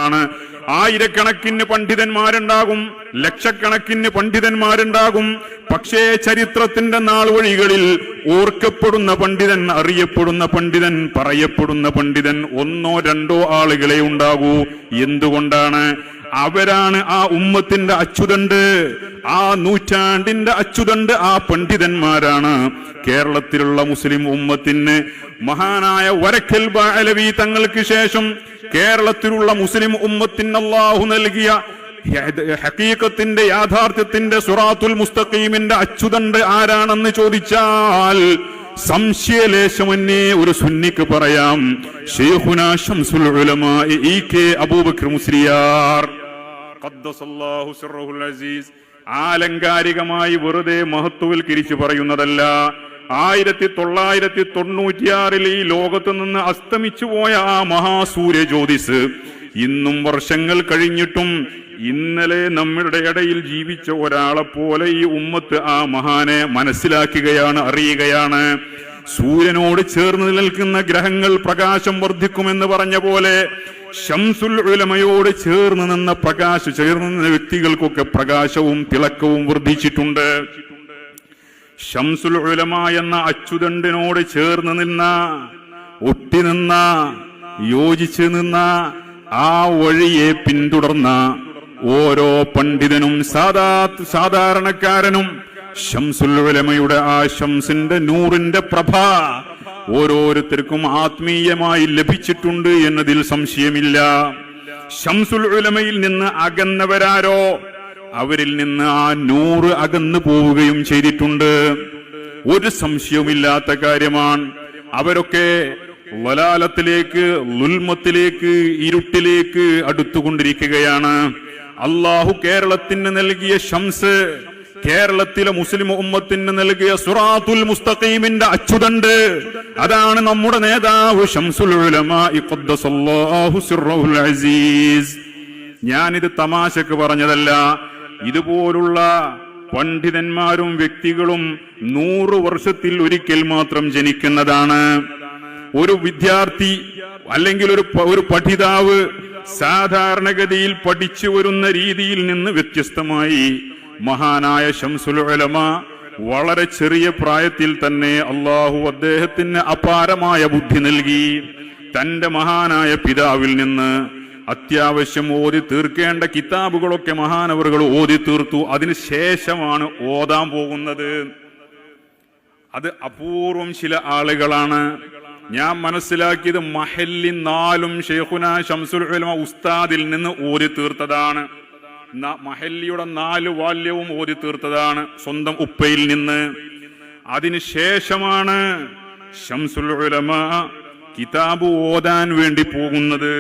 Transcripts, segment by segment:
ആളുകളാണ്. ആയിരക്കണക്കിന് പണ്ഡിതന്മാരുണ്ടാകും, ലക്ഷക്കണക്കിന് പണ്ഡിതന്മാരുണ്ടാകും. പക്ഷേ ചരിത്രത്തിന്റെ നാൾ വഴികളിൽ ഓർക്കപ്പെടുന്ന പണ്ഡിതൻ, അറിയപ്പെടുന്ന പണ്ഡിതൻ, പറയപ്പെടുന്ന പണ്ഡിതൻ ഒന്നോ രണ്ടോ ആളുകളെ ഉണ്ടാകൂ. എന്തുകൊണ്ടാണ്? അവരാണ് ആ ഉമ്മത്തിന്റെ അച്ചുതണ്ട്, ആ നൂറ്റാണ്ടിന്റെ അച്ചുതണ്ട്. ആ പണ്ഡിതന്മാരാണ് കേരളത്തിലുള്ള മുസ്ലിം ഉമ്മത്തിന്. മഹാനായ വരക്കൽ ബഅലവി തങ്ങൾക്ക് ശേഷം കേരളത്തിലുള്ള മുസ്ലിം ഉമ്മത്തിന് അല്ലാഹു നൽകിയ ഹഖീഖത്തിന്റെ, യാഥാർത്ഥ്യത്തിന്റെ, സിറാത്തുൽ മുസ്തഖീമിന്റെ അച്ചുതണ്ട് ആരാണെന്ന് ചോദിച്ചാൽ സംശയലേശമന്യേ ഒരു സുന്നിക്ക് പറയാം, ശൈഖുനാ ശംസുൽ ഉലമാ ഇ.കെ. അബൂബക്കർ മുസ്ലിയാർ ഖദ്ദസല്ലാഹു സിർറഹുൽ അസീസ്. ആലങ്കാരികമായി വെറുതെ മഹത്വവൽക്കരിച്ച് പറയുന്നതല്ല. 1996 ഈ ലോകത്ത് നിന്ന് അസ്തമിച്ചു പോയ ആ മഹാസൂര്യ ജ്യോതിസ് ഇന്നും വർഷങ്ങൾ കഴിഞ്ഞിട്ടും ഇന്നലെ നമ്മുടെ ഇടയിൽ ജീവിച്ച ഒരാളെ പോലെ ഈ ഉമ്മത്ത് ആ മഹാനെ മനസ്സിലാക്കുകയാണ്, അറിയുകയാണ്. സൂര്യനോട് ചേർന്ന് നിൽക്കുന്ന ഗ്രഹങ്ങൾ പ്രകാശം വർദ്ധിക്കുമെന്ന് പറഞ്ഞ പോലെ ശംസുൽ ഉലമയോട് ചേർന്ന് നിന്ന വ്യക്തികൾക്കൊക്കെ പ്രകാശവും തിളക്കവും വർദ്ധിച്ചിട്ടുണ്ട്. ശംസുൽ ഉലമ എന്ന അച്ചുതണ്ടിനോട് ചേർന്ന് നിന്ന, ഒട്ടിനിന്ന, യോജിച്ച് നിന്ന, ആ വഴിയെ പിന്തുടർന്ന ഓരോ പണ്ഡിതനും സാധാരണക്കാരനും ശംസുൽ ഉലമയുടെ ആ ശംസിന്റെ നൂറിന്റെ പ്രഭ ഓരോരുത്തർക്കും ആത്മീയമായി ലഭിച്ചിട്ടുണ്ട് എന്നതിൽ സംശയമില്ല. ശംസുൽ ഉലമയിൽ നിന്ന് അകന്നവരാരോ അവരിൽ നിന്ന് ആ നൂറ് അകന്നു പോവുകയും ചെയ്തിട്ടുണ്ട്. ഒരു സംശയവുമില്ലാത്ത കാര്യമാണ്. അവരൊക്കെ വലാലത്തിലേക്ക്, ലുൽമത്തിലേക്ക്, ഇരുട്ടിലേക്ക് അടുത്തുകൊണ്ടിരിക്കുകയാണ്. അള്ളാഹു കേരളത്തിന് നൽകിയ ശംസ്, കേരളത്തിലെ മുസ്ലിം ഉമ്മത്തിന് നൽകിയ സിറാത്തുൽ മുസ്തഖീമിന്റെ അച്ചുതണ്ട്, അതാണ് നമ്മുടെ നേതാവ് ശംസുൽ ഉലമാ ഖദ്ദസല്ലാഹു സിർറഹുൽ അസീസ്. ഞാനിത് തമാശക്ക് പറഞ്ഞതല്ല. ഇതുപോലുള്ള പണ്ഡിതന്മാരും വ്യക്തികളും 100 വർഷത്തിൽ ഒരിക്കൽ മാത്രം ജനിക്കുന്നതാണ്. ഒരു വിദ്യാർത്ഥി അല്ലെങ്കിൽ ഒരു പഠിതാവ് സാധാരണഗതിയിൽ പഠിച്ചു വരുന്ന രീതിയിൽ നിന്ന് വ്യത്യസ്തമായി മഹാനായ ശംസുൽ ഉലമ വളരെ ചെറിയ പ്രായത്തിൽ തന്നെ അള്ളാഹു അദ്ദേഹത്തിന് അപാരമായ ബുദ്ധി നൽകി. തന്റെ മഹാനായ പിതാവിൽ നിന്ന് അത്യാവശ്യം ഓതി തീർക്കേണ്ട കിതാബുകളൊക്കെ മഹാനവറുകൾ ഓതി തീർത്തു. അതിനുശേഷമാണ് ഓതാൻ പോകുന്നത്. അത് അപൂർവം ചില ആളുകളാണ്. ഞാൻ മനസ്സിലാക്കിയത് മഹല്ലി 4 ശൈഖുനാ ശംസുൽ ഉലമ ഉസ്താദിൽ നിന്ന് ഓതി തീർത്തതാണ്. മഹല്ലിയുടെ 4 വാല്യവും ഓതി തീർത്തതാണ് സ്വന്തം ഉപ്പയിൽ നിന്ന്. അതിനുശേഷമാണ് ശംസുൽ ഉലമ കിതാബ് ഓതാൻ വേണ്ടി പോകുന്നത്.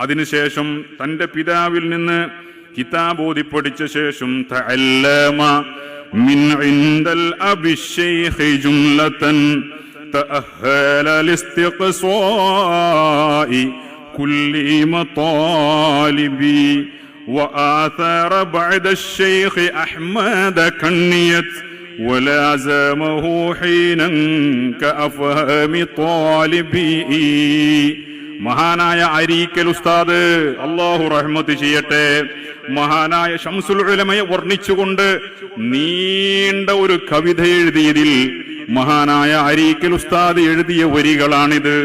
അതിനുശേഷം തന്റെ പിതാവിൽ നിന്ന് കിതാബ് ഓതി പഠിച്ച ശേഷം തഅല്ലമ മിൻ ഇൻദൽ അബി ശൈഖ് ജുംലതൻ തഅഹല ലിസ്തിഖ്സാഇ കുല്ലി മതാലിബി وآثار بعد الشيخ أحمد كنيت ولازمه حينا كأفهام طالبي. മഹാനായ അരീക്കൽ ഉസ്താദ് അല്ലാഹു റഹ്മത്ത് ചെയ്യട്ടെ, മഹാനായ ശംസുൽ ഉലമയെ വർണ്ണിച്ചുകൊണ്ട് നീണ്ട ഒരു കവിത എഴുതിയതിൽ മഹാനായ അരീക്കൽ ഉസ്താദ് എഴുതിയ വരികളാണിത്.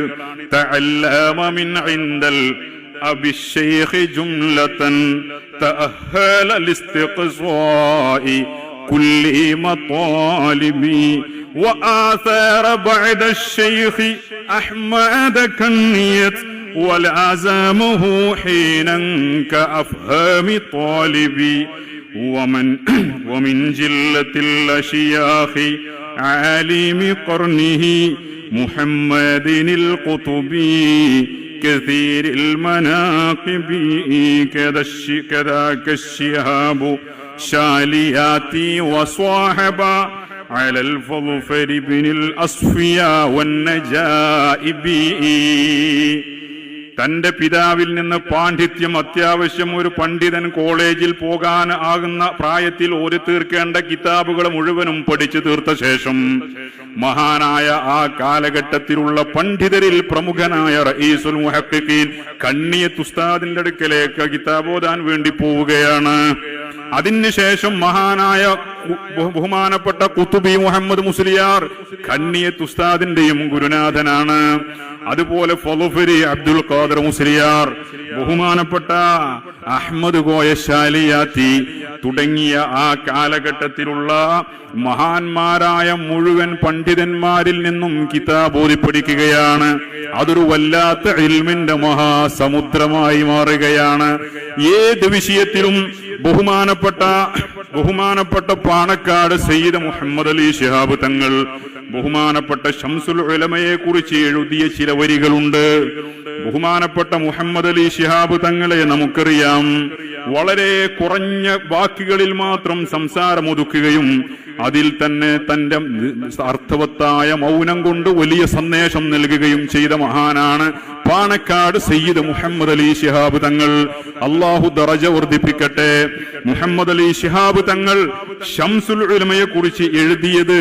തഅല്ലമ മിൻ ഇൻദൽ أبي الشيخ جملة تأهل لاستقصاء كل مطالبي وآثار بعد الشيخ أحمد كنيت ولازمه حينا كأفهام طالبي ومن جلة الأشياخ عالم قرنه محمد القطبي كثير المناقب كذاك الشهاب شالياتي وصاحبا على الفظفر بن الأصفياء والنجائب. തന്റെ പിതാവിൽ നിന്ന് പാണ്ഡിത്യം, അത്യാവശ്യം ഒരു പണ്ഡിതൻ കോളേജിൽ പോകാൻ ആകുന്ന പ്രായത്തിൽ ഓതി തീർക്കേണ്ട കിതാബുകൾ മുഴുവനും പഠിച്ചു തീർത്ത ശേഷം മഹാനായ ആ കാലഘട്ടത്തിലുള്ള പണ്ഡിതരിൽ പ്രമുഖനായ റഈസുൽ മുഹഖ്ഖിഖീൻ കണ്ണിയത്ത് ഉസ്താദിന്റെ അടുക്കലേക്ക് കിതാബ് ഓതാൻ വേണ്ടി പോവുകയാണ്. അതിനുശേഷം മഹാനായ ബഹുമാനപ്പെട്ട ഖുതുബി മുഹമ്മദ് മുസ്ലിയാർ കണ്ണിയത്ത് ഉസ്താദിന്റെയും ഗുരുനാഥനാണ്. അതുപോലെ ഫളുഫരി അബ്ദുൽ ഖാദർ മുസ്ലിയാർ, ബഹുമാനപ്പെട്ട അഹ്മദ് കോയ ശാലിയാത്തി തുടങ്ങിയ ആ കാലഘട്ടത്തിലുള്ള മഹാന്മാരായ മുഴുവൻ പണ്ഡിതന്മാരിൽ നിന്നും കിതാബ് ഓതി പഠിക്കുകയാണ്. അതൊരു വല്ലാത്ത ഇൽമിന്റെ മഹാസമുദ്രമായി മാറുകയാണ്. ഏത് വിഷയത്തിലും ബഹുമാനപ്പെട്ട പാണക്കാട് സയ്യിദ് മുഹമ്മദ് അലി ശിഹാബ് തങ്ങൾ ബഹുമാനപ്പെട്ട ശംസുൽ ഉലമയെ കുറിച്ച് എഴുതിയ ചില വരികളുണ്ട്. ബഹുമാനപ്പെട്ട മുഹമ്മദ് അലി ശിഹാബ് തങ്ങളെ നമുക്കറിയാം, വളരെ കുറഞ്ഞ വാക്കുകളിൽ മാത്രം സംസാരമൊതുക്കുകയും അതിൽ തന്നെ തന്റെ അർത്ഥവത്തായ മൗനം കൊണ്ട് വലിയ സന്ദേശം നൽകുകയും ചെയ്ത മഹാനാണ് പാണക്കാട് സയ്യിദ് മുഹമ്മദ് അലി ശിഹാബ് തങ്ങൾ. അള്ളാഹു ദറജ വർദ്ധിപ്പിക്കട്ടെ. മുഹമ്മദ് അലി ശിഹാബ് തങ്ങൾ ശംസുൽ ഉലമയെ കുറിച്ച് എഴുതിയത്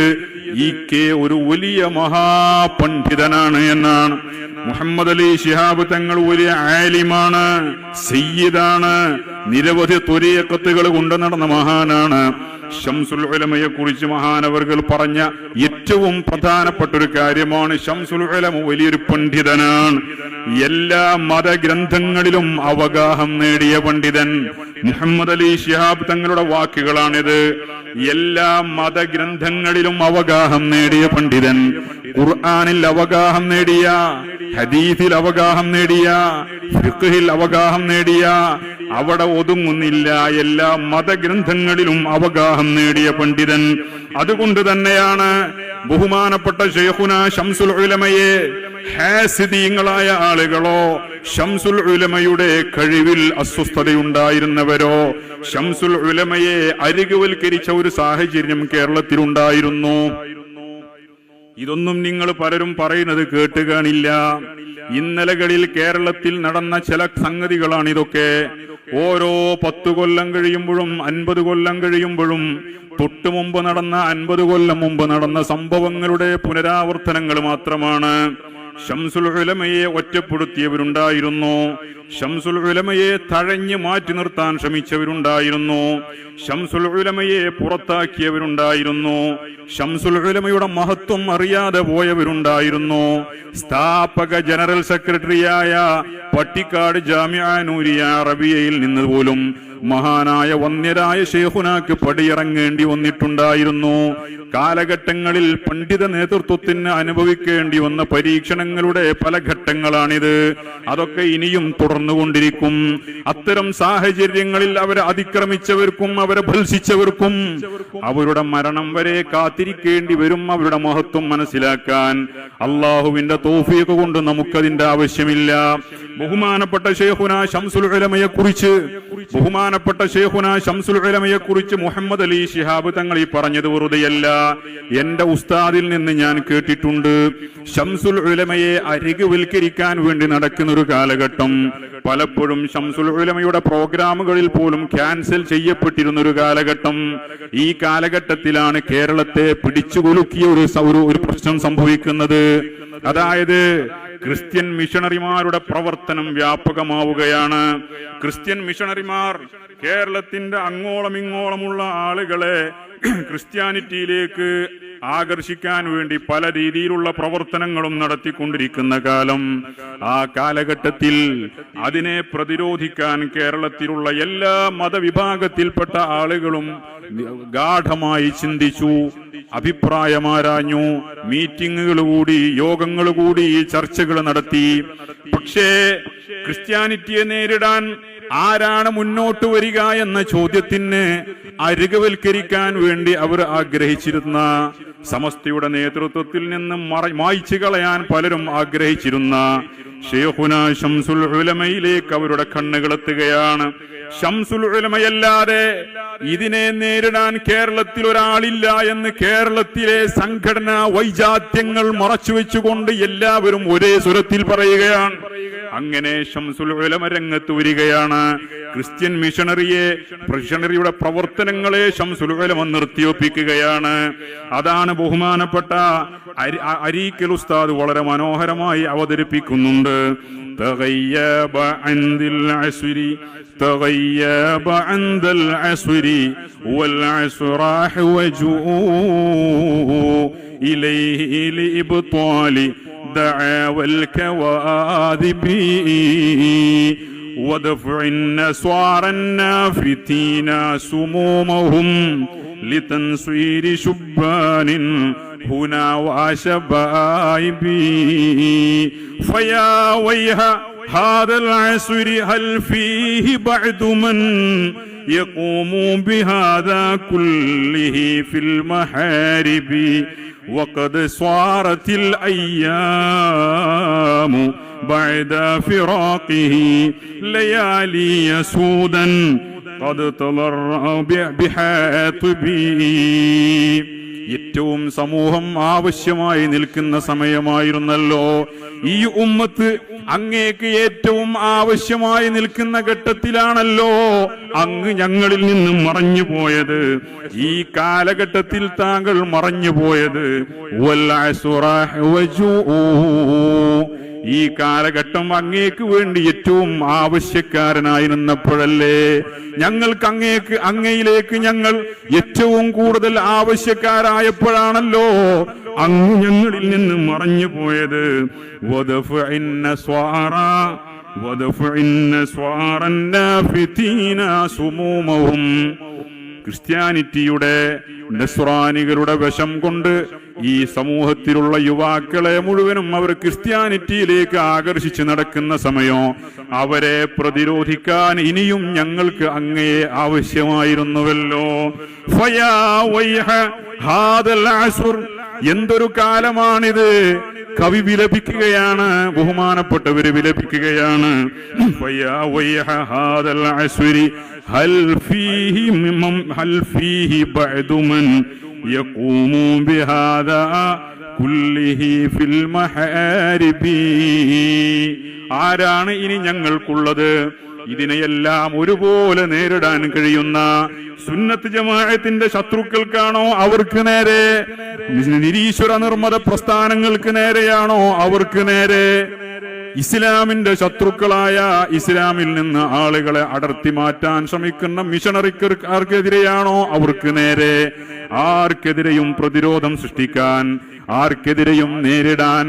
ഒരു വലിയ മഹാപണ്ഡിതനാണ് എന്നാണ്. മുഹമ്മദ് അലി ശിഹാബ് തങ്ങൾ വലിയ ആലിമാണ്, സയ്യിദാണ്, നിരവധി ത്വരീഖത്തുകൾ കൊണ്ട് നടന്ന മഹാനാണ്. ശംസുൽ ഉലമയെ കുറിച്ച് മഹാനവർകൾ പറഞ്ഞ ഏറ്റവും പ്രധാനപ്പെട്ട ഒരു കാര്യമാണ് ശംസുൽ ഉലമ വലിയൊരു പണ്ഡിതനാണ്. എല്ലാ മതഗ്രന്ഥങ്ങളിലും അവഗാഹം നേടിയ പണ്ഡിതൻ മുഹമ്മദ് അലി ശിഹാബ് തങ്ങളുടെ വാക്കുകളാണിത്. എല്ലാ മതഗ്രന്ഥങ്ങളിലും അവഗാഹം നേടിയ പണ്ഡിതൻ, ഖുർആനിൽ അവഗാഹം നേടിയ, ഹദീസിൽ അവഗാഹം നേടിയ, ഫിഖ്ഹിൽ അവഗാഹം നേടിയ, അവിടെ ഒതുങ്ങുന്നില്ല, എല്ലാ മതഗ്രന്ഥങ്ങളിലും അവഗാഹം നേടിയ പണ്ഡിതൻ. അതുകൊണ്ട് തന്നെയാണ് ബഹുമാനപ്പെട്ട ശൈഖുന ശംസുൽ ഉലമയെ ഹാസിദീങ്ങളായ ആളുകളോ ശംസുൽ ഉലമയുടെ കഴിവിൽ അസ്വസ്ഥതയുണ്ടായിരുന്നവരോ ശംസുൽ ഉലമയെ അരികുവൽക്കരിച്ച ഒരു സാഹചര്യം കേരളത്തിലുണ്ടായിരുന്നു. ഇതൊന്നും നിങ്ങൾ പലരും പറയുന്നത് കേട്ട് കാണില്ല. ഇന്നലകളിൽ കേരളത്തിൽ നടന്ന ചില സംഗതികളാണിതൊക്കെ. ഓരോ 10 കൊല്ലം കഴിയുമ്പോഴും 50 കൊല്ലം കഴിയുമ്പോഴും തൊട്ടു മുമ്പ് നടന്ന 50 കൊല്ലം മുമ്പ് നടന്ന സംഭവങ്ങളുടെ പുനരാവർത്തനങ്ങൾ മാത്രമാണ്. ശംസുൽ ഉലമയെ ഒറ്റപ്പെടുത്തിയവരുണ്ടായിരുന്നു, ശംസുൽ ഉലമയെ തഴഞ്ഞു മാറ്റി നിർത്താൻ ശ്രമിച്ചവരുണ്ടായിരുന്നു, ശംസുൽ ഉലമയെ പുറത്താക്കിയവരുണ്ടായിരുന്നു, ശംസുൽ ഉലമയുടെ മഹത്വം അറിയാതെ പോയവരുണ്ടായിരുന്നു. സ്ഥാപക ജനറൽ സെക്രട്ടറിയായ പട്ടിക്കാട് ജാമിഅ നൂരിയ അറബിയയിൽ നിന്ന് പോലും മഹാനായ വന്യരായ ശൈഖുനാക്ക് പടിയിറങ്ങേണ്ടി വന്നിട്ടുണ്ടായിരുന്നു. കാലഘട്ടങ്ങളിൽ പണ്ഡിത നേതൃത്വത്തിന് അനുഭവിക്കേണ്ടി വന്ന പരീക്ഷണങ്ങളുടെ പല ഘട്ടങ്ങളാണിത്. അതൊക്കെ ഇനിയും തുടർന്നുകൊണ്ടിരിക്കും. അത്തരം സാഹചര്യങ്ങളിൽ അവരെ അതിക്രമിച്ചവർക്കും അവരെ ഭത്സിച്ചവർക്കും അവരുടെ മരണം വരെ കാത്തിരിക്കേണ്ടി വരും. അവരുടെ മഹത്വം മനസ്സിലാക്കാൻ അള്ളാഹുവിന്റെ തൗഫീഖ് കൊണ്ട് നമുക്കതിന്റെ ആവശ്യമില്ല. ബഹുമാനപ്പെട്ട ശൈഖുന ശംസുൽ ഉലമയെ കുറിച്ച് മുഹമ്മദ് അലി ശിഹാബ് തങ്ങൾ ഈ പറഞ്ഞത് വെറുതെയല്ല. എന്റെ ഉസ്താദിൽ നിന്ന് ഞാൻ കേട്ടിട്ടുണ്ട്, ശംസുൽ ഉലമയെ അരികുവൽക്കരിക്കാൻ വേണ്ടി നടക്കുന്ന ഒരു കാലഘട്ടം പലപ്പോഴും ശംസുൽ ഉലമയുടെ പ്രോഗ്രാമുകളിൽ പോലും ക്യാൻസൽ ചെയ്യപ്പെട്ടിരുന്ന ഒരു കാലഘട്ടം. ഈ കാലഘട്ടത്തിലാണ് കേരളത്തെ പിടിച്ചുകൊലുക്കിയ ഒരു പ്രശ്നം സംഭവിക്കുന്നത്. അതായത് ക്രിസ്ത്യൻ മിഷണറിമാരുടെ പ്രവർത്തനം വ്യാപകമാവുകയാണ്. ക്രിസ്ത്യൻ മിഷണറിമാർ കേരളത്തിന്റെ അങ്ങോളം ഇങ്ങോളമുള്ള ആളുകളെ ക്രിസ്ത്യാനിറ്റിയിലേക്ക് ആകർഷിക്കാൻ വേണ്ടി പല രീതിയിലുള്ള പ്രവർത്തനങ്ങളും നടത്തിക്കൊണ്ടിരിക്കുന്ന കാലം. ആ കാലഘട്ടത്തിൽ അതിനെ പ്രതിരോധിക്കാൻ കേരളത്തിലുള്ള എല്ലാ മതവിഭാഗത്തിൽപ്പെട്ട ആളുകളും ഗാഢമായി ചിന്തിച്ചു, അഭിപ്രായമാരാഞ്ഞു, മീറ്റിങ്ങുകൾ കൂടി, യോഗങ്ങൾ കൂടി, ചർച്ചകൾ നടത്തി. പക്ഷേ ക്രിസ്ത്യാനിറ്റിയെ നേരിടാൻ ആരാണ് മുന്നോട്ട് വരിക എന്ന ചോദ്യത്തിന് അരികവൽക്കരിക്കാൻ വേണ്ടി അവർ ആഗ്രഹിച്ചിരുന്ന, സമസ്തയുടെ നേതൃത്വത്തിൽ നിന്ന് മായ്ച്ചു കളയാൻ പലരും ആഗ്രഹിച്ചിരുന്ന ശൈഖുന ശംസുൽ ഉലമയിലേക്ക് അവരുടെ കണ്ണുകളെത്തുകയാണ്. ശംസുൽ ഉലമയല്ലാതെ ഇതിനെ നേരിടാൻ കേരളത്തിൽ ഒരാളില്ല എന്ന് കേരളത്തിലെ സംഘടനാ വൈജാത്യങ്ങൾ മറച്ചുവെച്ചുകൊണ്ട് എല്ലാവരും ഒരേ സ്വരത്തിൽ പറയുകയാണ്. അങ്ങനെ ശംസുൽ ഉലമ രംഗത്ത് വരികയാണ്. ക്രിസ്ത്യൻ മിഷണറിയുടെ പ്രവർത്തനങ്ങളെ ശംസുൽ ഉലമ നിർത്തിയൊപ്പിക്കുകയാണ്. അതാണ് ബഹുമാനപ്പെട്ട അരീക്കൽ ഉസ്താദ് വളരെ മനോഹരമായി അവതരിപ്പിക്കുന്നുണ്ട്. تغيب عند العسر تغيب عند العسر والعسر أحوجه إليه لإبطال دعاوى الكواذب ودفع النصارى النافتين سمومهم لتنصير شبان هنا وشبائبي فيا ويح هذا العصر هل فيه بعد من يقوم بهذا كله في المحارب وقد صارت الأيام بعد فراقه ليالي سودا قد تضرع بحاطبي. ഏറ്റവും സമൂഹം ആവശ്യമായി നിൽക്കുന്ന സമയമായിരുന്നല്ലോ ഈ ഉമ്മത്ത്. അങ്ങേക്ക് ഏറ്റവും ആവശ്യമായി നിൽക്കുന്ന ഘട്ടത്തിലാണല്ലോ അങ്ങ് ഞങ്ങളിൽ നിന്നും മറഞ്ഞു പോയത്. ഈ കാലഘട്ടത്തിൽ താങ്കൾ മറഞ്ഞു പോയത്. ഈ കാലഘട്ടം അങ്ങേക്ക് വേണ്ടി ഏറ്റവും ആവശ്യക്കാരനായിരുന്നപ്പോഴല്ലേ ഞങ്ങൾക്ക് അങ്ങയിലേക്ക് ഞങ്ങൾ ഏറ്റവും കൂടുതൽ ആവശ്യക്കാരായപ്പോഴാണല്ലോ അങ്ങ് ഞങ്ങളിൽ നിന്ന് മറഞ്ഞു പോയത്. ക്രിസ്ത്യാനിറ്റിയുടെ നസ്രാനികളുടെ വശം കൊണ്ട് ഈ സമൂഹത്തിലുള്ള യുവാക്കളെ മുഴുവനും അവർ ക്രിസ്ത്യാനിറ്റിയിലേക്ക് ആകർഷിച്ച് നടക്കുന്ന സമയം അവരെ പ്രതിരോധിക്കാൻ ഇനിയും ഞങ്ങൾക്ക് അങ്ങയെ ആവശ്യമായിരുന്നുവല്ലോ. എന്തൊരു കാലമാണിത്. കവി വിലപിക്കുകയാണ്, ബഹുമാനപ്പെട്ടവര് വിലപിക്കുകയാണ്. هل فيه بعد من يقوم بهذا كله في المحارب. ആരാണ് ഇനി ഞങ്ങൾക്കുള്ളത്? ഇതിനെയെല്ലാം ഒരുപോലെ നേരിടാൻ കഴിയുന്ന സുന്നത്ത് ജമാഅത്തിന്റെ ശത്രുക്കൾക്കാണോ അവർക്ക് നേരെ? നിരീശ്വര നിർമ്മത പ്രസ്ഥാനങ്ങൾക്ക് നേരെയാണോ അവർക്ക് നേരെ? ഇസ്ലാമിന്റെ ശത്രുക്കളായ ഇസ്ലാമിൽ നിന്ന് ആളുകളെ അടർത്തി മാറ്റാൻ ശ്രമിക്കുന്ന മിഷണറിക്കാർക്കെതിരെയാണോ അവർക്ക് നേരെ? ആർക്കെതിരെയും പ്രതിരോധം സൃഷ്ടിക്കാൻ, ആർക്കെതിരെയും നേരിടാൻ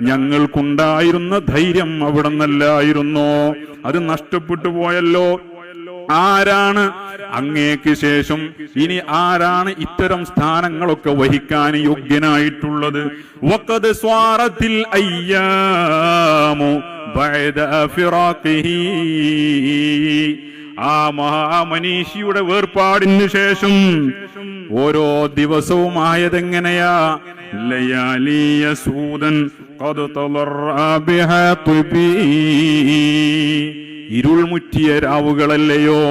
ഞങ്ങൾക്കുണ്ടായിരുന്ന ധൈര്യം അവിടെ നിന്നല്ലായിരുന്നോ? അത് നഷ്ടപ്പെട്ടു പോയല്ലോ. ആരാണ് അങ്ങേക്ക് ശേഷം ഇനി ആരാണ് ഇത്തരം സ്ഥാനങ്ങളൊക്കെ വഹിക്കാൻ യോഗ്യനായിട്ടുള്ളത്? വഖദ് സ്വാറത്തിൽ അയ്യാമു ബഅദ ഫിറാഖിഹി. ആ മഹാമനീഷിയുടെ വേർപാടിന് ശേഷം ഓരോ ദിവസവും ആയതെങ്ങനെയാ? ലയാലിയ സൂദൻ ഖദ് തളറഅ ബിഹാതിബി. ഇരുൾമുറ്റിയ രാവുകളല്ലയോ,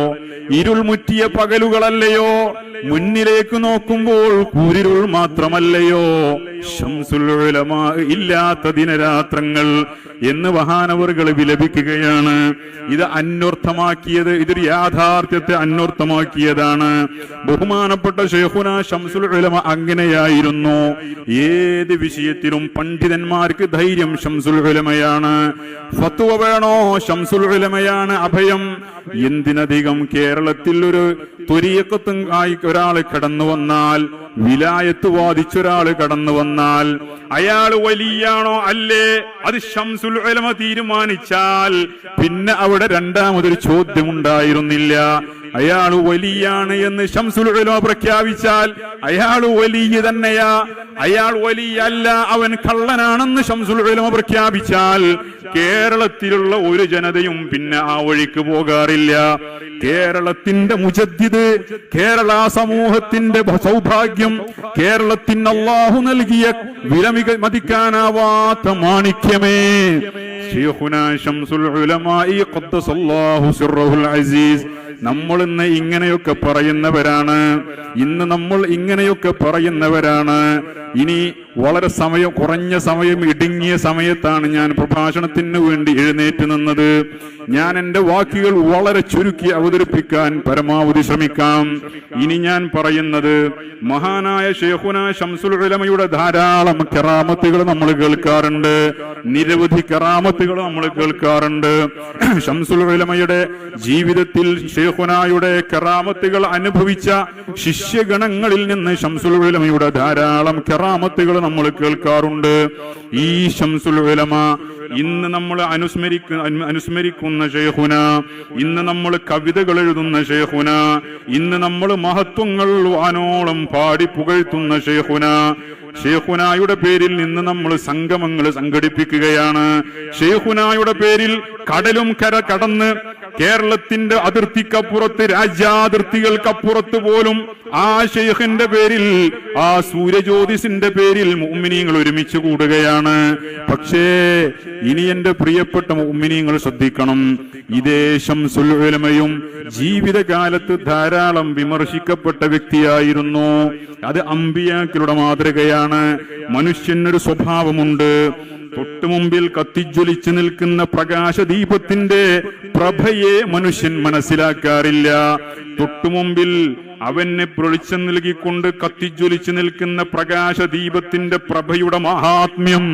ഇരുൾമുറ്റിയ പകലുകളല്ലയോ? മുന്നിലേക്ക് നോക്കുമ്പോൾ കൂരിരുൾ മാത്രമല്ലയോ? ശംസുൽ ഉലമാ ഇല്ലാത്ത ദിനരാത്രങ്ങൾ എന്ന് മഹാനവറുകൾ വിലപിക്കുകയാണ്. ഇത് അന്വർത്ഥമാക്കിയത്, ഇതൊരു യാഥാർത്ഥ്യത്തെ അന്വർത്ഥമാക്കിയതാണ്. ബഹുമാനപ്പെട്ട ശൈഖുനാ ശംസുൽ ഉലമ അങ്ങനെയായിരുന്നു. ഏത് വിഷയത്തിലും പണ്ഡിതന്മാർക്ക് ധൈര്യം ശംസുൽ ഉലമയാണ്. ഫത്വ വേണോ? ശംസുൽ ഉലമയാണ് അഭയം. എന്തിനധികം കേരളത്തിൽ ഒരു ത്വരീഖത്തും ആയി ഒരാൾ കടന്നു വന്നാൽ, വിലായത്ത് വാദിച്ചൊരാൾ കടന്നു വന്നാൽ അയാൾ വലിയാണോ അല്ലേ? അത് ശംസുൽ ഉലമ തീരുമാനിച്ചാൽ പിന്നെ അവിടെ രണ്ടാമതൊരു ചോദ്യം ഉണ്ടായിരുന്നില്ല. അയാൾ വലിയാണ് എന്ന് ശംസുൽ ഉലമ പ്രഖ്യാപിച്ചാൽ അയാൾ വലിയ തന്നെയാ. അയാൾ വലിയല്ല, അവൻ കള്ളനാണെന്ന് ശംസുൽ ഉലമ പ്രഖ്യാപിച്ചാൽ കേരളത്തിലുള്ള ഒരു ജനതയും പിന്നെ ആ വഴിക്ക് പോകാറില്ല. കേരളത്തിന്റെ മുജദ്ദിദ്, കേരള സമൂഹത്തിന്റെ സൗഭാഗ്യം, കേരളത്തിന് അല്ലാഹു നൽകിയ വിലമതിക്കാനാവാത്ത മാണിക്യമേ ശൈഖുനാ ശംസുൽ ഉലമാഇ ഖദ്ദസല്ലാഹു സിർറഹുൽ അസീസ് നമ്മൾ ഇന്ന് ഇങ്ങനെയൊക്കെ പറയുന്നവരാണ്. ഇനി വളരെ കുറഞ്ഞ സമയം ഇടുങ്ങിയ സമയത്താണ് ഞാൻ പ്രഭാഷണത്തിന് വേണ്ടി എഴുന്നേറ്റ് നിന്നത്. ഞാൻ എന്റെ വാക്കുകൾ വളരെ ചുരുക്കി അവതരിപ്പിക്കാൻ പരമാവധി ശ്രമിക്കാം. ഇനി ഞാൻ പറയുന്നത് മഹാനായ ശൈഖുനാ ശംസുൽ ഉലമയുടെ ധാരാളം കറാമത്തുകൾ നമ്മൾ കേൾക്കാറുണ്ട്, നിരവധി കറാമത്തുകൾ നമ്മൾ കേൾക്കാറുണ്ട്. ശംസുൽ ഉലമയുടെ ജീവിതത്തിൽ ശൈഖുനായുടെ കറാമത്തുകൾ അനുഭവിച്ച ശിഷ്യഗണങ്ങളിൽ നിന്ന് ശംസുൽ ഉലമയുടെ ധാരാളം കറാമത്തുകൾ നമ്മൾ കേൾക്കാറുണ്ട്. ഈ ശംസുൽ ഉലമ ഇന്ന് നമ്മൾ അനുസ്മരിക്കുന്ന ശൈഖുന, ഇന്ന് നമ്മൾ കവിതകൾ എഴുതുന്ന ശൈഖുന, ഇന്ന് നമ്മൾ മഹത്വങ്ങൾ വാനോളം പാടി പുകഴ്ത്തുന്ന ശൈഖുനായുടെ പേരിൽ നിന്ന് നമ്മൾ സംഗമങ്ങൾ സംഘടിപ്പിക്കുകയാണ്. ശൈഖുനായുടെ പേരിൽ കടലും കര കടന്ന് കേരളത്തിന്റെ അതിർത്തിക്കപ്പുറത്ത്, രാജ്യാതിർത്തികൾക്കപ്പുറത്ത് പോലും ആ ശൈഖിന്റെ പേരിൽ, ആ സൂര്യജ്യോതിസിന്റെ പേരിൽ മുഅ്മിനീങ്ങൾ ഒരുമിച്ച് കൂടുകയാണ്. പക്ഷേ ഇനി എന്റെ പ്രിയപ്പെട്ട മുഅ്മിനീങ്ങൾ ശ്രദ്ധിക്കണം, ഇതേ ശംസുൽ ഉലമയും ജീവിതകാലത്ത് ധാരാളം വിമർശിക്കപ്പെട്ട വ്യക്തിയായിരുന്നു. അത് അമ്പിയാക്കളുടെ മാതൃകയാണ്. മനുഷ്യനൊരു സ്വഭാവമുണ്ട്, തൊട്ടുമുമ്പിൽ കത്തിജ്വലിച്ചു നിൽക്കുന്ന പ്രകാശദീപത്തിന്റെ പ്രഭയെ മനുഷ്യൻ മനസ്സിലാക്കാറില്ല. തൊട്ടുമുമ്പിൽ അവന് വെളിച്ചം നൽകിക്കൊണ്ട് കത്തിജ്വലിച്ചു നിൽക്കുന്ന പ്രകാശദീപത്തിന്റെ പ്രഭയുടെ മഹാത്മ്യം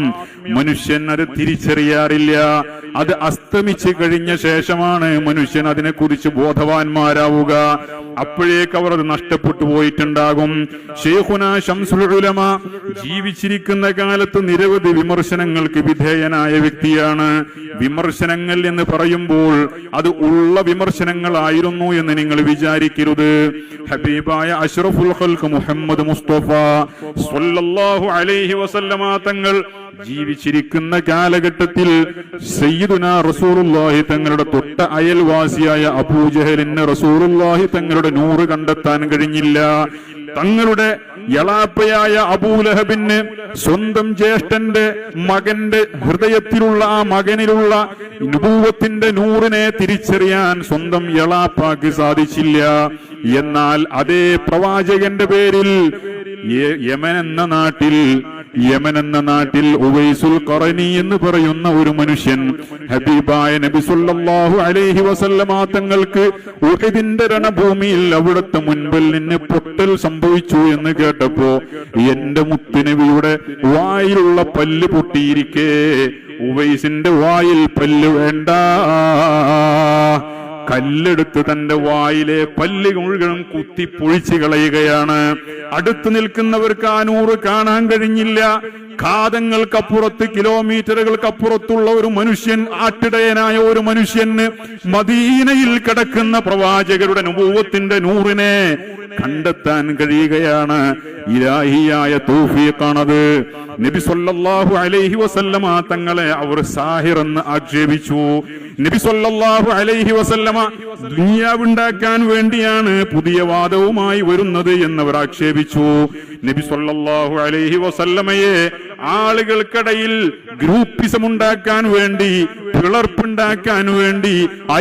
മനുഷ്യൻ അത് തിരിച്ചറിയാറില്ല. അത് അസ്തമിച്ചു കഴിഞ്ഞ ശേഷമാണ് മനുഷ്യൻ അതിനെക്കുറിച്ച് ബോധവാന്മാരാവുക. അപ്പോഴേക്ക് അവർ അത് നഷ്ടപ്പെട്ടു പോയിട്ടുണ്ടാകും. ശൈഖുനാ ശംസുൽ ഉലമ ജീവിച്ചിരിക്കുന്ന കാലത്ത് നിരവധി വിമർശനങ്ങൾക്ക് വിധേയനായ വ്യക്തിയാണ്. വിമർശനങ്ങൾ എന്ന് പറയുമ്പോൾ അത് ഉള്ള വിമർശനങ്ങളായിരുന്നു എന്ന് നിങ്ങൾ വിചാരിക്കരുത്. ഹബീബായ അഷ്റഫുൽ ഖൽഖ് മുഹമ്മദ് മുസ്തഫ സ്വല്ലല്ലാഹു അലൈഹി വസല്ലമ തങ്ങൾ ജീവിച്ചിരിക്കുന്ന കാലഘട്ടത്തിൽ സയ്യിദുനാ റസൂലുള്ളാഹി തങ്ങളുടെ തൊട്ട അയൽവാസിയായ അബൂജഹലിന് റസൂലുള്ളാഹി തങ്ങളുടെ നൂറ് കണ്ടെത്താൻ കഴിഞ്ഞില്ല. തങ്ങളുടെ യളാപ്പയായ അബൂലഹബിന് സ്വന്തം ജ്യേഷ്ഠന്റെ മകന്റെ ഹൃദയത്തിലുള്ള ആ മകനിലുള്ള നുബൂവത്തിന്റെ നൂറിനെ തിരിച്ചറിയാൻ സ്വന്തം യളാപ്പാക്ക് സാധിച്ചില്ല. എന്നാൽ അതേ പ്രവാചകന്റെ പേരിൽ യമൻ എന്ന നാട്ടിൽ ഉവൈസുൽ ഖറനി എന്ന് പറയുന്ന ഒരു മനുഷ്യൻ ഹബീബായ നബി സല്ലല്ലാഹു അലൈഹി വസല്ലമ തങ്ങൾക്ക് ഉഹദിന്റെ രണഭൂമിയിൽ അവിടുത്തെ മുൻപിൽ നിന്ന് പൊട്ടൽ സംഭവിച്ചു എന്ന് കേട്ടപ്പോ എന്റെ മുത്തുനബിയുടെ വായിലുള്ള പല്ല് പൊട്ടിയിരിക്കെ ഉവൈസിന്റെ വായിൽ പല്ല് വേണ്ട, കല്ലെടുത്ത് തന്റെ വായിലെ പല്ല് മുഴുവൻ കുത്തി പൊഴിച്ചു കളയുകയാണ്. അടുത്തു നിൽക്കുന്നവർക്ക് ആ നൂറ് കാണാൻ കഴിഞ്ഞില്ല. കാതങ്ങൾക്കപ്പുറത്ത്, കിലോമീറ്ററുകൾക്കപ്പുറത്തുള്ള ഒരു മനുഷ്യൻ, ആട്ടിടയനായ ഒരു മനുഷ്യന് മദീനയിൽ കിടക്കുന്ന പ്രവാചകരുടെ നുബൂവത്തിന്റെ നൂറിനെ കണ്ടെത്താൻ കഴിയുകയാണ്. ഇലാഹിയായ തൗഫീഖാണത്. നബി സല്ലല്ലാഹു അലൈഹി വസല്ലമ തങ്ങളെ അവർ സാഹിർ എന്ന് ആക്ഷേപിച്ചു. നബി സല്ലല്ലാഹു അലൈഹി വസല്ലമ ദുനിയാവുണ്ടാക്കാൻ വേണ്ടിയാണ് പുതിയ വാദവുമായി വരുന്നത് എന്നവർ ആക്ഷേപിച്ചു. നബി സല്ലല്ലാഹു അലൈഹി വസല്ലമയെ ആളുകൾക്കിടയിൽ ഗ്രൂപ്പിസം ഉണ്ടാക്കാൻ വേണ്ടി, പിളർപ്പുണ്ടാക്കാൻ വേണ്ടി,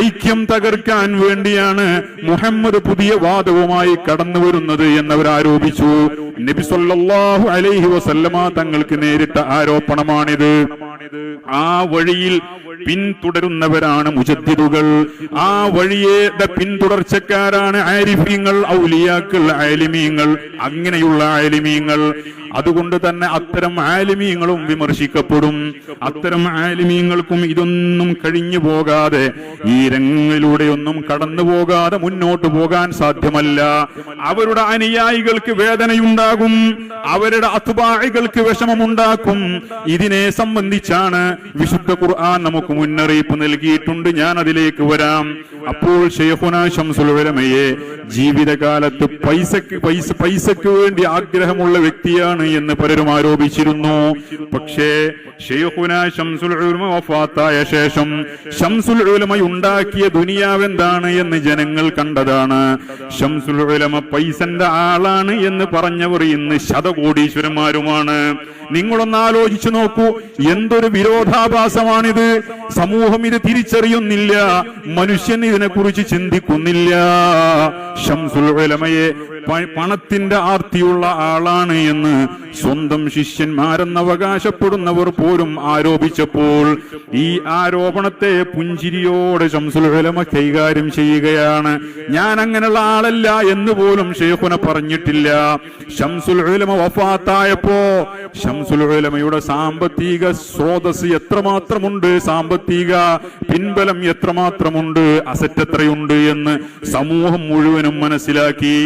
ഐക്യം തകർക്കാൻ വേണ്ടിയാണ് മുഹമ്മദ് പുതിയ വാദവുമായി കടന്നു വരുന്നത് എന്നവർ ആരോപിച്ചു. നബി സല്ലല്ലാഹു അലൈഹി വസല്ലമ തങ്ങൾക്ക് നേരിട്ട ആരോപണമാണിത്. ആ വഴിയിൽ പിന്തുടരുന്നവരാണ് മുജദ്ദിദുകൾ. ആ വഴിയുടെ പിന്തുടർച്ചക്കാരാണ് ആരിഫീങ്ങൾ, ഔലിയാക്കൾ, ആലിമീങ്ങൾ, അങ്ങനെയുള്ള ആലിമീങ്ങൾ. അതുകൊണ്ട് തന്നെ അത്തരം ആലിമീങ്ങളും വിമർശിക്കപ്പെടും. അത്തരം ആലിമീങ്ങൾക്കും ഇതൊന്നും കഴിഞ്ഞു പോകാതെ, ഈ രംഗങ്ങളിലൂടെയൊന്നും കടന്നു പോകാതെ മുന്നോട്ട് പോകാൻ സാധ്യമല്ല. അവരുടെ അനുയായികൾക്ക് വേദനയുണ്ടാകും, അവരുടെ അത്ബാഇകൾക്ക് വിഷമമുണ്ടാക്കും. ഇതിനെ സംബന്ധിച്ചാണ് വിശുദ്ധ ഖുർആൻ നമുക്ക് മുന്നറിയിപ്പ് നൽകിയിട്ടുണ്ട്. ഞാൻ അതിലേക്ക് വരാം. അപ്പോൾ ശൈഖുനാ ശംസുൽ ഉലമയെ ജീവിതകാലത്ത് പൈസക്ക് വേണ്ടി ആഗ്രഹമുള്ള വ്യക്തിയാണ് എന്ന് പലരും ആരോപിച്ചിരുന്നു. പക്ഷേ ശൈഖുനാ ശംസുൽ ഉലമ വഫാത്തായ ശേഷം ശംസുൽ ഉലമ ഉണ്ടാക്കിയ ദുനിയാവ് എന്താണ് എന്ന് ജനങ്ങൾ കണ്ടതാണ്. ശംസുൽ ഉലമ പൈസന്റെ ആളാണ് എന്ന് പറഞ്ഞവർ ഇന്ന് ശതകോടീശ്വരന്മാരുമാണ്. നിങ്ങളൊന്ന് ആലോചിച്ചു നോക്കൂ, എന്തൊരു വിരോധാഭാസമാണിത്. സമൂഹം ഇത് തിരിച്ചറിയുന്നില്ല, മനുഷ്യൻ ഇതിനെക്കുറിച്ച് ചിന്തിക്കുന്നില്ല. ശംസുൽ ഉലമയെ പണത്തിന്റെ ആർത്തിയുള്ള ആളാണ് എന്ന് സ്വന്തം ശിഷ്യന്മാരെന്ന് അവകാശപ്പെടുന്നവർ പോലും ആരോപിച്ചപ്പോൾ ഈ ആരോപണത്തെ പുഞ്ചിരിയോടെ ശംസുൽ ഉലമ കൈകാര്യം ചെയ്യുകയാണ്. ഞാൻ അങ്ങനെയുള്ള ആളല്ല എന്ന് പോലും ശൈഖുന പറഞ്ഞിട്ടില്ല. ശംസുൽ ഉലമ വഫാത്തായപ്പോ ശംസുൽ ഉലമയുടെ സാമ്പത്തിക സ്രോതസ് എത്രമാത്രമുണ്ട്, സാമ്പത്തിക പിൻബലം എത്രമാത്രമുണ്ട്, അസറ്റ് എത്രയുണ്ട് എന്ന് സമൂഹം മുഴുവനും മനസ്സിലാക്കി.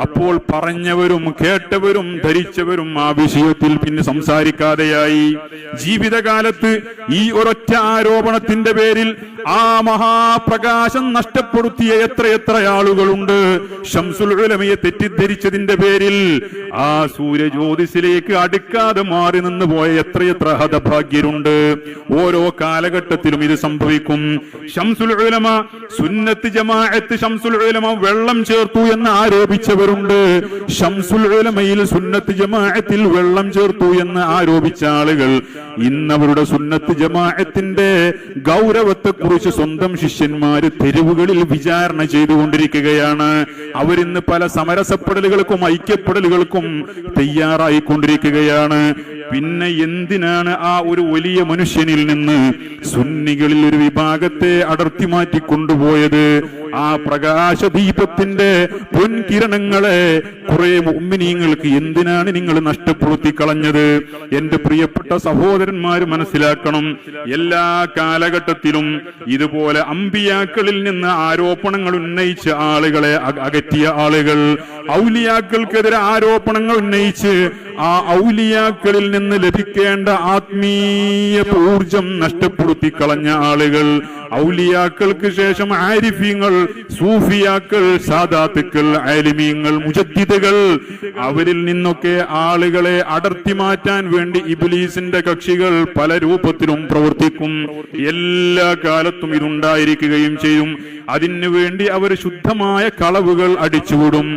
അപ്പോൾ പറഞ്ഞവരും കേട്ടവരും ധരിച്ചവരും ആ വിഷയത്തിൽ പിന്നെ സംസാരിക്കാതെയായി. ജീവിതകാലത്ത് ഈ ഒരൊറ്റ ആരോപണത്തിന്റെ പേരിൽ ആ മഹാപ്രകാശം നഷ്ടപ്പെടുത്തിയ എത്രയെത്ര ആളുകളുണ്ട്. ശംസുൽ ഉലമയെ തെറ്റിദ്ധരിച്ചതിന്റെ പേരിൽ ആ സൂര്യജ്യോതിസിലേക്ക് അടുക്കാതെ മാറി നിന്ന് പോയ എത്രയെത്ര ഹതഭാഗ്യരുണ്ട്. ഓരോ കാലഘട്ടത്തിലും ഇത് സംഭവിക്കും. ശംസുൽ ഉലമ സുന്നത്ത് ജമാഅത്ത് ശംസുൽ ഉലമ വെള്ളം ചേർത്തു എന്ന് ആരോപിച്ചവരുണ്ട്. ശംസുൽ ഉലമയിൽ സുന്നത്ത് ജമാഅത്തിൽ വെള്ളം ചേർത്തു എന്ന് ആരോപിച്ച ആളുകൾ ഇന്നവരുടെ സുന്നത്ത് ജമാഅത്തിന്റെ ഗൗരവത്തെ കുറിച്ച് സ്വന്തം ശിഷ്യന്മാര് തെരുവുകളിൽ വിചാരണ ചെയ്തുകൊണ്ടിരിക്കുകയാണ്. അവരിന്ന് പല സമരസപ്പെടലുകൾക്കും ഐക്യപ്പെടലുകൾക്കും തയ്യാറായിക്കൊണ്ടിരിക്കുകയാണ്. പിന്നെ എന്തിനാണ് ആ ഒരു വലിയ മനുഷ്യനിൽ നിന്ന് സുന്നികളിൽ ഒരു വിഭാഗത്തെ അടർത്തി മാറ്റി കൊണ്ടുപോയത്? ആ പ്രകാശദീപത്തിന്റെ പൊൻകിരണങ്ങളെ കുറെ മുഅ്മിനീങ്ങൾക്ക് എന്തിനാണ് നിങ്ങൾ നഷ്ടപ്പെടുത്തി കളഞ്ഞത്? എന്റെ പ്രിയപ്പെട്ട സഹോദരന്മാര് മനസ്സിലാക്കണം, എല്ലാ കാലഘട്ടത്തിലും ഇതുപോലെ അമ്പിയാക്കളിൽ നിന്ന് ആരോപണങ്ങൾ ഉന്നയിച്ച ആളുകളെ അകറ്റിയ ആളുകൾ, ഔലിയാക്കൾക്കെതിരെ ആരോപണങ്ങൾ ഉന്നയിച്ച് ആ ഔലിയാക്കളിൽ നിന്ന് ലഭിക്കേണ്ട ആത്മീയ ഊർജം നഷ്ടപ്പെടുത്തി കളഞ്ഞ ആളുകൾ, ഔലിയാക്കൾക്ക് ശേഷം ആരിഫീങ്ങൾ, സൂഫിയാക്കൾ, സാദാത്തുക്കൾ, ആലിമീങ്ങൾ, മുജദ്ദിദുകൾ, അവരിൽ നിന്നൊക്കെ ആളുകളെ അടർത്തി മാറ്റാൻ വേണ്ടി ഇബ്ലീസിന്റെ കക്ഷികൾ പല രൂപത്തിലും പ്രവർത്തിക്കും. എല്ലാ കാലത്തും ഇതുണ്ടായിരിക്കുകയും ചെയ്യും. അതിനു വേണ്ടി അവർ ശുദ്ധമായ കളവുകൾ അടിച്ചുവിടും.